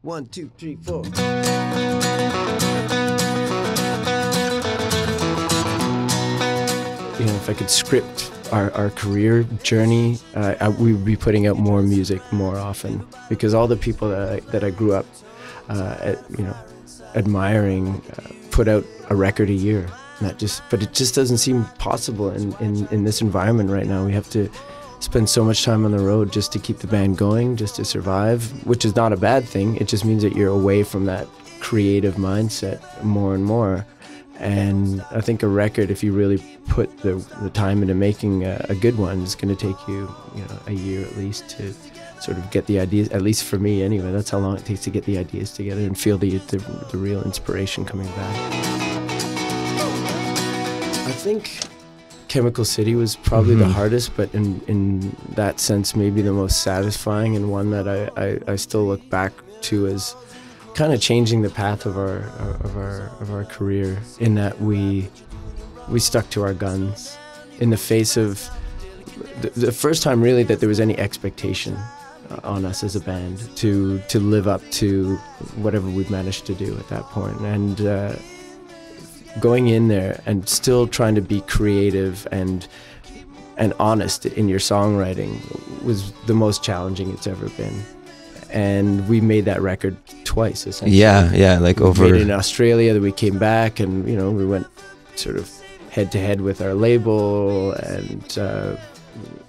1, 2, 3, 4. You know, if I could script our career journey, we would be putting out more music more often, because all the people that I grew up, admiring, put out a record a year. But it just doesn't seem possible in this environment right now. We have to spend so much time on the road just to keep the band going, just to survive, which is not a bad thing. It just means that you're away from that creative mindset more and more. And I think a record, if you really put the time into making a good one, is going to take you, a year at least to sort of get the ideas. At least for me, anyway. That's how long it takes to get the ideas together and feel the real inspiration coming back. I think Chemical City was probably the hardest, but in that sense, maybe the most satisfying, and one that I still look back to as kind of changing the path of our career, in that we stuck to our guns in the face of the first time really that there was any expectation on us as a band to live up to whatever we've managed to do at that point. And going in there and still trying to be creative and honest in your songwriting was the most challenging it's ever been. And we made that record twice, essentially. Yeah, like over... We made it in Australia, then we came back, and, we went sort of head-to-head with our label,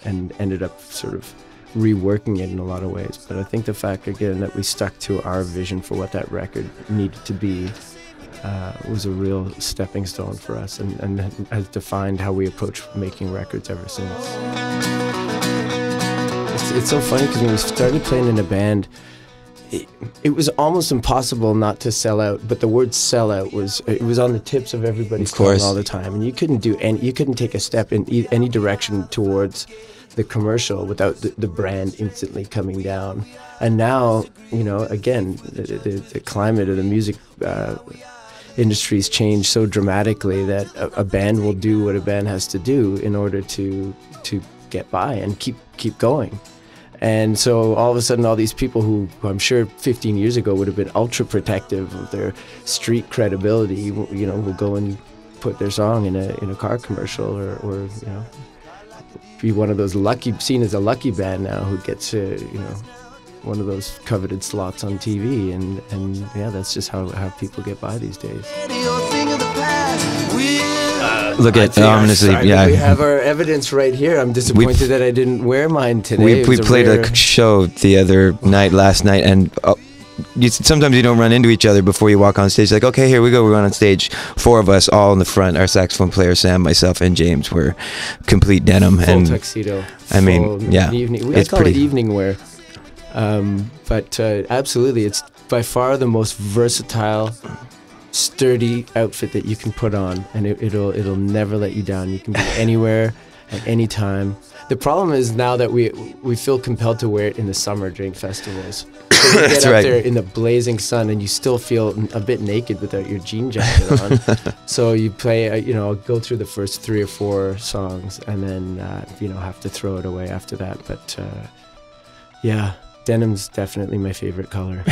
and ended up sort of reworking it in a lot of ways. But I think the fact, again, that we stuck to our vision for what that record needed to be was a real stepping stone for us, and has defined how we approach making records ever since. It's so funny, because when we started playing in a band, it was almost impossible not to sell out. But the word "sell out" was on the tips of everybody's tongue all the time, and you couldn't take a step in any direction towards the commercial without the brand instantly coming down. And now, again, the climate of the music industry's changed so dramatically that a band will do what a band has to do in order to get by and keep going. And so all of a sudden, all these people who I'm sure 15 years ago would have been ultra protective of their street credibility, will go and put their song in a car commercial, or be one of those seen as a lucky band now who gets one of those coveted slots on TV, and yeah, that's just how people get by these days. Look at ominously, yeah. We have our evidence right here. I'm disappointed that I didn't wear mine today. We played a show the other night, last night, and sometimes you don't run into each other before you walk on stage. Like, okay, here we go, we're on stage. 4 of us, all in the front. Our saxophone player, Sam, myself, and James were complete denim. Full tuxedo. I mean, yeah. Evening. I call it evening wear. But absolutely, it's by far the most versatile, sturdy outfit that you can put on, and it'll never let you down. You can be anywhere at any time. The problem is now that we feel compelled to wear it in the summer during festivals. So you get out there in the blazing sun, and you still feel a bit naked without your jean jacket on. So you play, I'll go through the first 3 or 4 songs, and then have to throw it away after that. But yeah, denim's definitely my favorite color.